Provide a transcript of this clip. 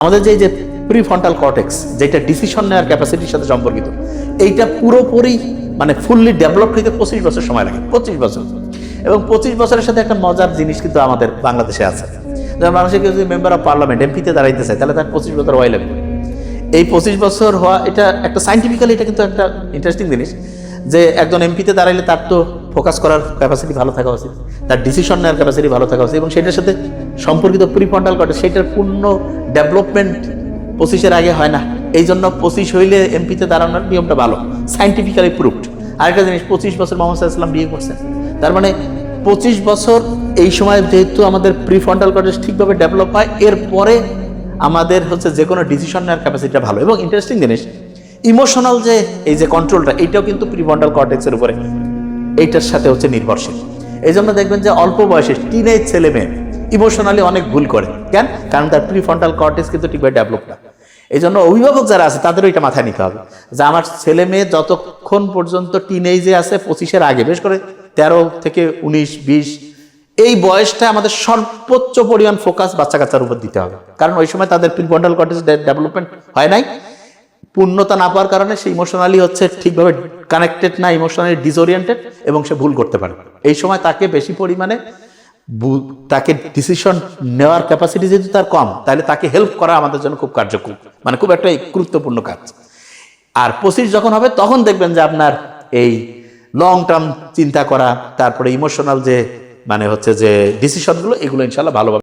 আমাদের যে prefrontal cortex যেটা ডিসিশন নেওয়ার ক্যাপাসিটির সাথে সম্পর্কিত, এইটা পুরোপুরি মানে ফুললি ডেভেলপ হইতে 25 বছর সময় লাগে, 25 বছর। এবং 25 বছরের সাথে একটা মজার জিনিস কিন্তু আমাদের বাংলাদেশে আছে। যেমন মানুষের কেউ যদি মেম্বার অফ পার্লামেন্ট এমপিতে দাঁড়াইতে চায়, তাহলে তার 25 বছর ওয়াই লাগবে। এই 25 বছর হওয়া, এটা একটা সাইন্টিফিক্যালি এটা কিন্তু একটা ইন্টারেস্টিং জিনিস যে একজন এমপিতে দাঁড়াইলে তার তো ফোকাস করার ক্যাপাসিটি ভালো থাকা উচিত, তার ডিসিশন নেওয়ার ক্যাপাসিটি ভালো থাকা উচিত, এবং সেটার সাথে সম্পর্কিত প্রিফ্রন্টাল কর্টেক্স সেটার পূর্ণ ডেভেলপমেন্ট 25-এর আগে হয় না। এই জন্য 25 হইলে এমপিতে দাঁড়ানোর নিয়মটা ভালো, সাইন্টিফিক্যালি প্রুভড। আরেকটা জিনিস, 25 বছর মোহাম্মদ সাল্লাল্লাহু আলাইহি ওয়াসাল্লাম বিয়ে করছেন, তার মানে 25 বছর এই সময় যেহেতু আমাদের প্রিফ্রন্টাল কর্টেক্স ঠিকভাবে ডেভেলপ হয়, এরপরে আমাদের হচ্ছে যে কোনো ডিসিশন নেওয়ার ক্যাপাসিটিটা ভালো। এবং ইন্টারেস্টিং জিনিস, ইমোশনাল যে এই যে কন্ট্রোলটা, এইটাও কিন্তু প্রিফ্রন্টাল কর্টেক্সের উপরে এইটার সাথে হচ্ছে নির্ভরশীল। এই জন্য দেখবেন যে অল্প বয়সে টিনেজ ছেলে মেয়ে ইমোশনালি অনেক ভুল করে, কেন? কারণ তার প্রিফ্রন্টাল কর্টেক্স কিন্তু ঠিকভাবে ডেভেলপ না। এই জন্য অভিভাবক যারা আছে তাদেরও এটা মাথায় নিতে হবে যে আমার ছেলে মেয়ে যতক্ষণ পর্যন্ত টিনেজে আছে, 25-এর আগে, বিশেষ করে 13 থেকে 19, 20 এই বয়সটা আমাদের সর্বোচ্চ পরিমাণ ফোকাস বাচ্চা কাচ্চার উপর দিতে হবে। কারণ ওই সময় তাদের প্রিফ্রন্টাল কর্টেক্স ডেভেলপমেন্ট হয় নাই, পূর্ণতা না পাওয়ার কারণে সে ইমোশনালি হচ্ছে ঠিকভাবে কানেক্টেড না, ইমোশনালি ডিসওরিয়েন্টেড, এবং সে ভুল করতে পারে। এই সময় তাকে বেশি পরিমাণে তাকে ডিসিশন নেওয়ার ক্যাপাসিটি যেহেতু তার কম, তাহলে তাকে হেল্প করা আমাদের জন্য খুব কার্যকর, মানে খুব একটা গুরুত্বপূর্ণ কাজ। আর 25 যখন হবে তখন দেখবেন যে আপনার এই লং টার্ম চিন্তা করা, তারপরে ইমোশনাল যে মানে হচ্ছে যে ডিসিশনগুলো, এগুলো ইনশাল্লাহ ভালোভাবে